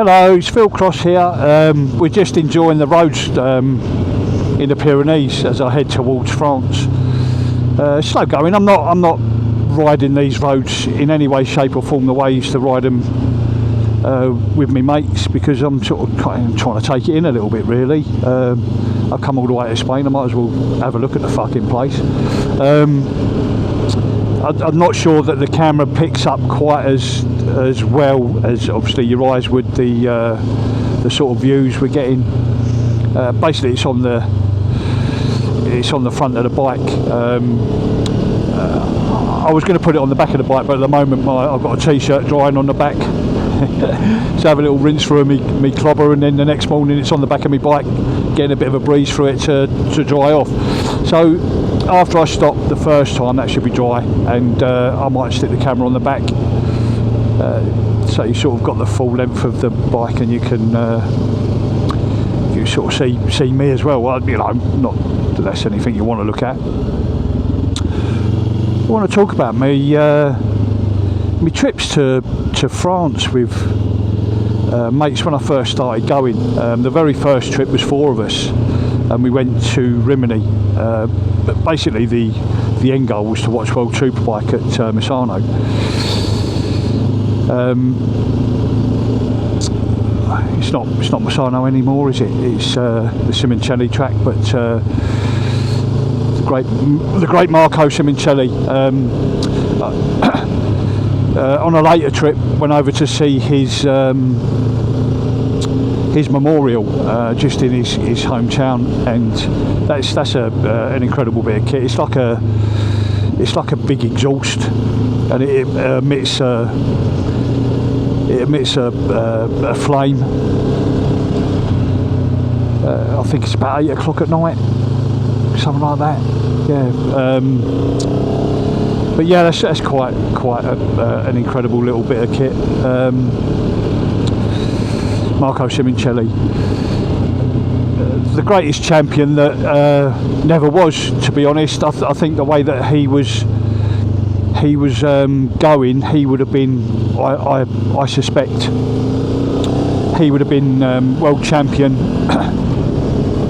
Hello, it's Phil Cross here. We're just enjoying the roads in the Pyrenees as I head towards France. Slow going. I'm not riding these roads in any way, shape or form the way I used to ride them with me mates, because I'm sort of trying to take it in a little bit really. I've come all the way to Spain, I might as well have a look at the fucking place. I'm not sure that the camera picks up quite as well as obviously your eyes would the sort of views we're getting. Basically it's on the front of the bike. I was going to put it on the back of the bike, but at the moment I've got a t-shirt drying on the back. So have a little rinse through me clobber, and then the next morning it's on the back of my bike, getting a bit of a breeze through it to dry off. So after I stop the first time, that should be dry, and I might stick the camera on the back, so you sort of got the full length of the bike, and you can you sort of see me as well. Well, you know, not that that's anything you want to look at. I want to talk about my trips to France with mates when I first started going. The very first trip was 4 of us, and we went to Rimini. But basically the end goal was to watch World Superbike at Misano. It's not Misano anymore, is it? It's the Simoncelli track, but the great Marco Simoncelli. On a later trip, went over to see his memorial just in his hometown, and that's an incredible bit of kit. It's like a big exhaust, and it emits a flame. I think it's about 8 o'clock at night, something like that. Yeah. But yeah, that's quite an incredible little bit of kit. Marco Simoncelli, the greatest champion that never was, to be honest. I think the way that he was going, he would have been, I suspect, he would have been world champion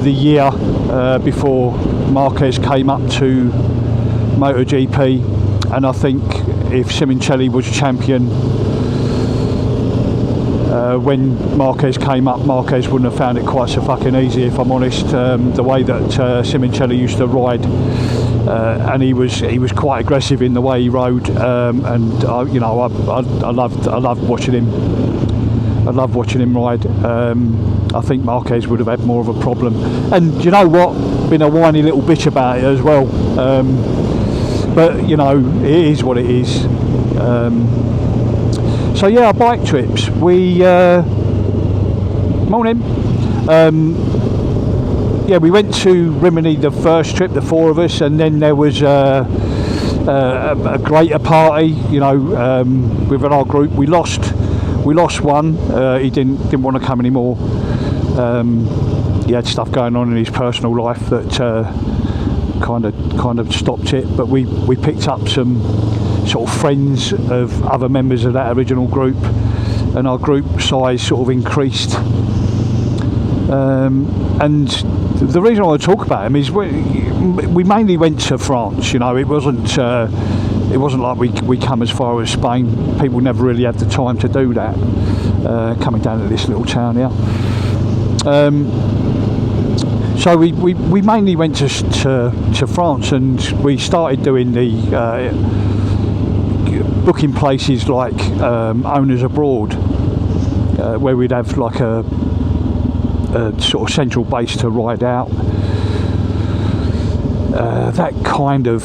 the year before Marquez came up to MotoGP. And I think if Simoncelli was champion when Marquez came up, Marquez wouldn't have found it quite so fucking easy, if I'm honest. The way that Simoncelli used to ride, and he was quite aggressive in the way he rode, and I loved watching him. I love watching him ride. I think Marquez would have had more of a problem, and you know what? Been a whiny little bitch about it as well. But you know, it is what it is. So yeah, our bike trips. We morning. Yeah, we went to Rimini the first trip, the 4 of us, and then there was a greater party. You know, within our group, we lost one. He didn't want to come anymore. He had stuff going on in his personal life that kind of stopped it, but we picked up some sort of friends of other members of that original group, and our group size sort of increased. And the reason I want to talk about him is we mainly went to France. You know, it wasn't like we come as far as Spain. People never really had the time to do that, coming down to this little town here. So we mainly went to France, and we started doing the booking places like Owners Abroad, where we'd have like a sort of central base to ride out. That kind of,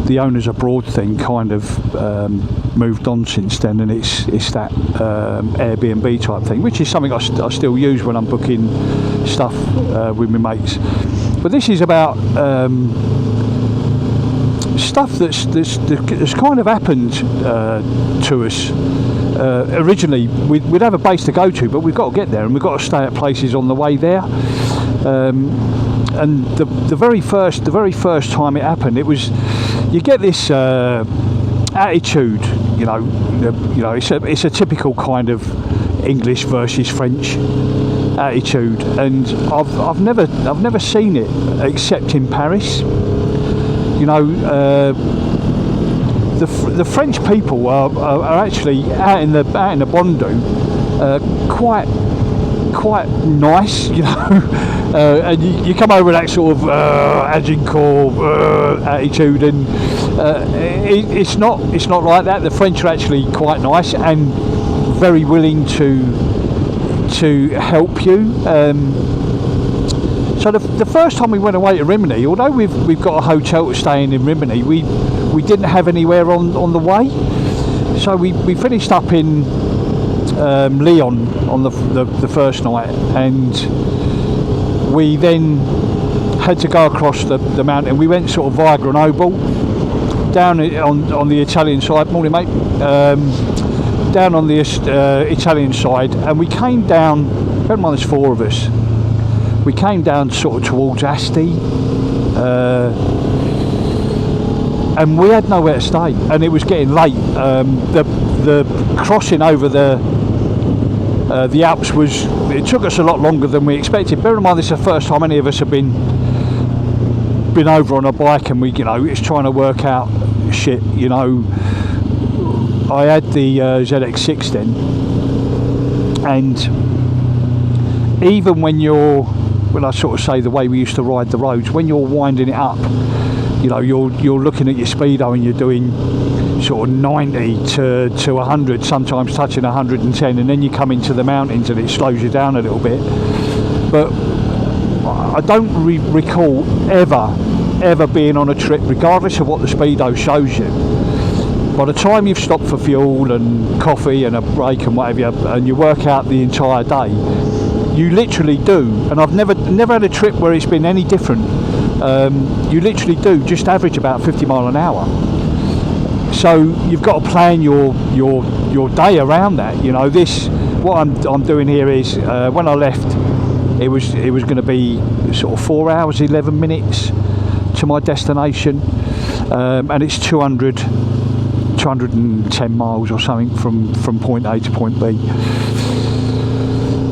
the Owners Abroad thing kind of moved on since then, and it's that Airbnb type thing, which is something I still use when I'm booking stuff with my mates. But this is about stuff that's kind of happened to us. Originally we'd have a base to go to, but we've got to get there, and we've got to stay at places on the way there. And the very first time it happened, it was, you get this attitude, you know, it's a typical kind of English versus French attitude, and I've never seen it except in Paris. You know, the French people are actually out in the Bondu, quite nice, you know. And you come over with that sort of Agincourt attitude, and it's not like that. The French are actually quite nice and very willing to help you. So the first time we went away to Rimini, although we've got a hotel to stay in Rimini, we didn't have anywhere on the way. So we finished up in Lyon on the first night, and we then had to go across the mountain. We went sort of via Grenoble down on the Italian side. Morning, mate. Down on the Italian side, and we came down. Bear in mind, there's 4 of us. We came down sort of towards Asti, and we had nowhere to stay, and it was getting late. The crossing over the Alps it took us a lot longer than we expected. Bear in mind, this is the first time any of us have been over on a bike, and it's trying to work out shit. You know, I had the ZX6 then, and even when I sort of say the way we used to ride the roads, when you're winding it up, you know, you're looking at your speedo and you're doing sort of 90 to 100, sometimes touching 110, and then you come into the mountains and it slows you down a little bit. But I don't recall ever being on a trip, regardless of what the speedo shows you, by the time you've stopped for fuel and coffee and a break and whatever, and you work out the entire day, you literally do, and I've never had a trip where it's been any different. You literally do just average about 50 mile an hour. So you've got to plan your day around that. You know, what I'm doing here is when I left, it was going to be sort of 4 hours 11 minutes to my destination, and it's 210 miles or something from point A to point B.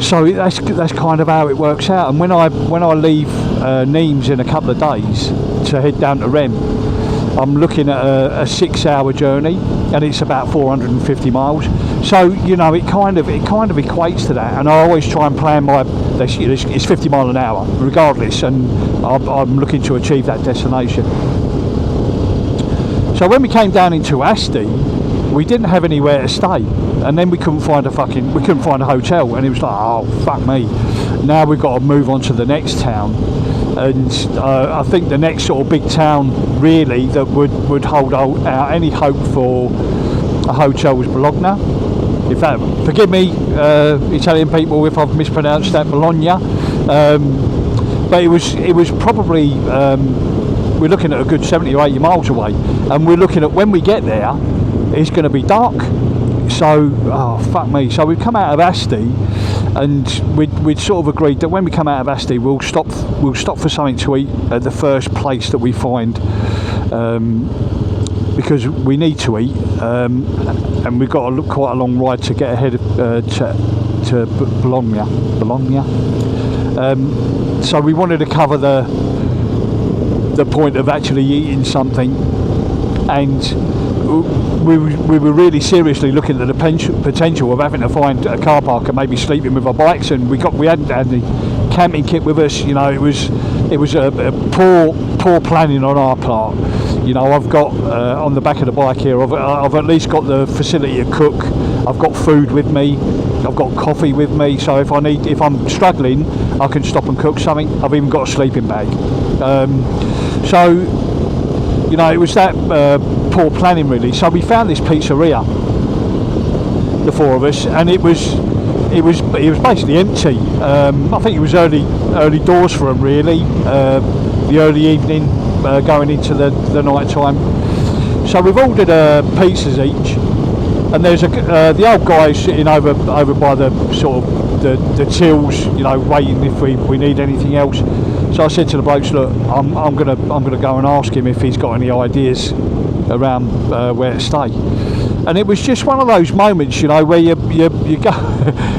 So that's kind of how it works out. And when I leave Nîmes in a couple of days to head down to Rennes, I'm looking at a 6-hour journey, and it's about 450 miles. So you know, it kind of equates to that. And I always try and plan it's 50 mile an hour regardless, and I'm looking to achieve that destination. So when we came down into Asti, we didn't have anywhere to stay, and then we couldn't find a hotel, and it was like, oh fuck me, now we've got to move on to the next town. And I think the next sort of big town really that would hold out any hope for a hotel was Bologna. In fact, forgive me, Italian people, if I've mispronounced that, Bologna. But it was probably we're looking at a good 70 or 80 miles away, and we're looking at when we get there, it's going to be dark. So, oh fuck me. So we've come out of Asti, and we'd sort of agreed that when we come out of Asti, we'll stop for something to eat at the first place that we find, because we need to eat, and we've got quite a long ride to get ahead to Bologna. So we wanted to cover the point of actually eating something, and we were really seriously looking at the potential of having to find a car park and maybe sleeping with our bikes, and we hadn't had the camping kit with us. You know, it was a poor planning on our part. You know, I've got on the back of the bike here, I've at least got the facility to cook. I've got food with me. I've got coffee with me. So if I'm struggling, I can stop and cook something. I've even got a sleeping bag. So, you know, it was that poor planning really. So we found this pizzeria, the 4 of us, and it was basically empty. I think it was early doors for them really. The early evening, going into the night time. So we've ordered pizzas each, and there's the old guy sitting over by the sort of the tills, you know, waiting if we need anything else. So I said to the blokes, look, I'm gonna go and ask him if he's got any ideas around where to stay. And it was just one of those moments, you know, where you go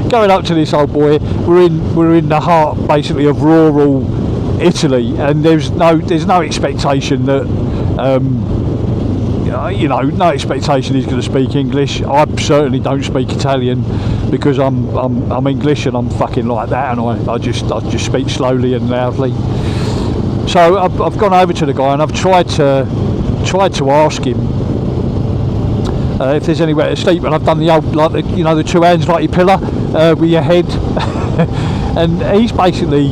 going up to this old boy. We're in the heart, basically, of rural Italy, and there's no expectation that you know, no expectation he's going to speak English. I certainly don't speak Italian because I'm English and I'm fucking like that, and I just speak slowly and loudly. So I've gone over to the guy and I've tried to ask him if there's anywhere to sleep, and I've done the old, like, the two hands like your pillar with your head, and he's basically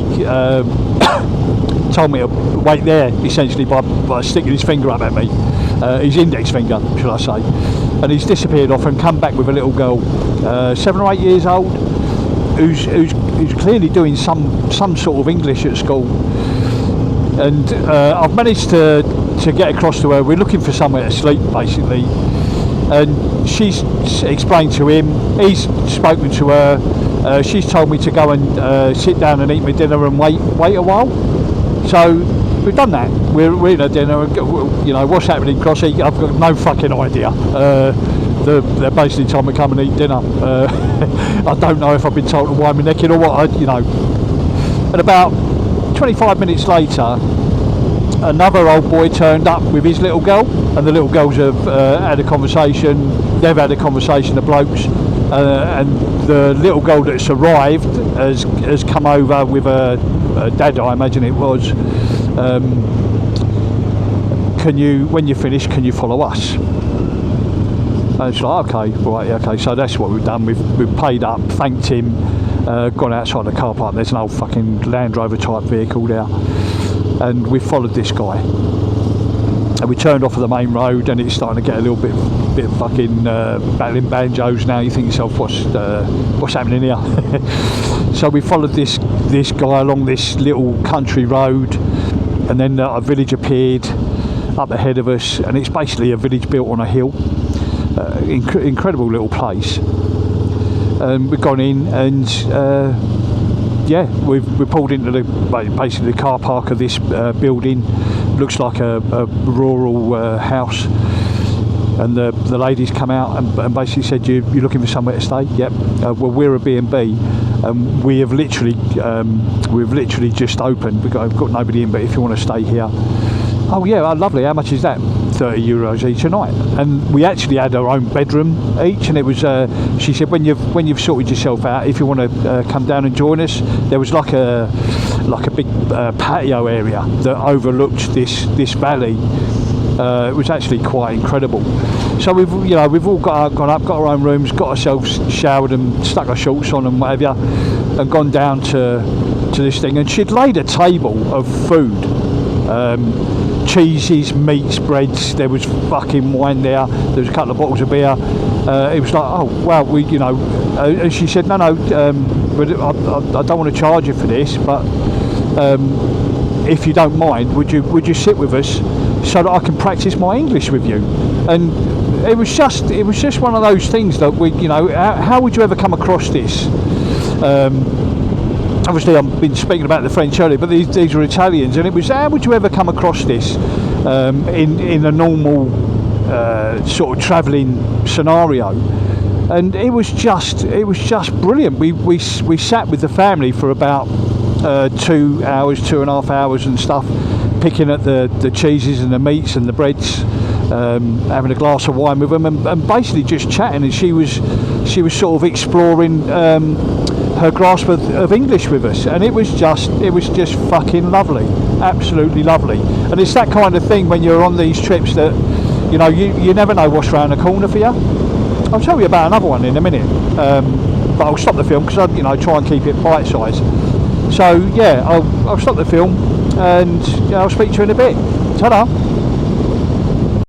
told me to wait there, essentially, by sticking his finger up at me, his index finger, should I say, and he's disappeared off and come back with a little girl, 7 or 8 years old, who's clearly doing some sort of English at school, and I've managed to get across to her. We're looking for somewhere to sleep, basically, and she's explained to him, he's spoken to her, she's told me to go and sit down and eat my dinner and wait a while. So we've done that. We're in a dinner, and, you know, what's happening, Crossy? I've got no fucking idea. They're basically told me to come and eat dinner. I don't know if I've been told to wind my neck in or what, you know. And about 25 minutes later, another old boy turned up with his little girl, and the little girls have had a conversation. They've had a conversation, the blokes, and the little girl that's arrived has come over with a dad, I imagine it was. When you're finished, can you follow us? And it's like, okay, right, okay. So that's what we've done. We've paid up, thanked him, gone outside the car park. There's an old fucking Land Rover type vehicle there, and we followed this guy. And we turned off of the main road, and it's starting to get a little bit fucking battling banjos now. You think to yourself, what's happening here? So we followed this guy along this little country road, and then a village appeared up ahead of us, and it's basically a village built on a hill. Incredible little place. We've gone in, and yeah, we pulled into basically the car park of this building. Looks like a rural house, and the ladies come out and basically said, you're looking for somewhere to stay? Yep. Well, we're a B&B, and we've literally just opened. We've got nobody in, but if you want to stay here. Oh yeah, lovely. How much is that? €30 each a night. And we actually had our own bedroom each, and it was she said, when you've sorted yourself out, if you want to come down and join us, there was like a big patio area that overlooked this valley. It was actually quite incredible. So we've all gone up, got our own rooms, got ourselves showered and stuck our shorts on and whatever, and gone down to this thing, and she'd laid a table of food. Cheeses, meats, breads, there was fucking wine there was a couple of bottles of beer. It was like, oh wow, and she said, no, but I don't want to charge you for this, but if you don't mind, would you sit with us so that I can practice my English with you? And it was just one of those things that how would you ever come across this? Obviously, I've been speaking about the French earlier, but these were Italians, and it was, how would you ever come across this in a normal sort of travelling scenario? And it was just brilliant. We sat with the family for about 2.5 hours and stuff, picking at the cheeses and the meats and the breads, having a glass of wine with them, and basically just chatting. And she was sort of exploring her grasp of English with us, and it was just fucking lovely, absolutely lovely. And it's that kind of thing when you're on these trips that you never know what's around the corner for you. I'll tell you about another one in a minute, but I'll stop the film because I try and keep it bite size. So yeah, I'll stop the film, and I'll speak to you in a bit. Ta-da.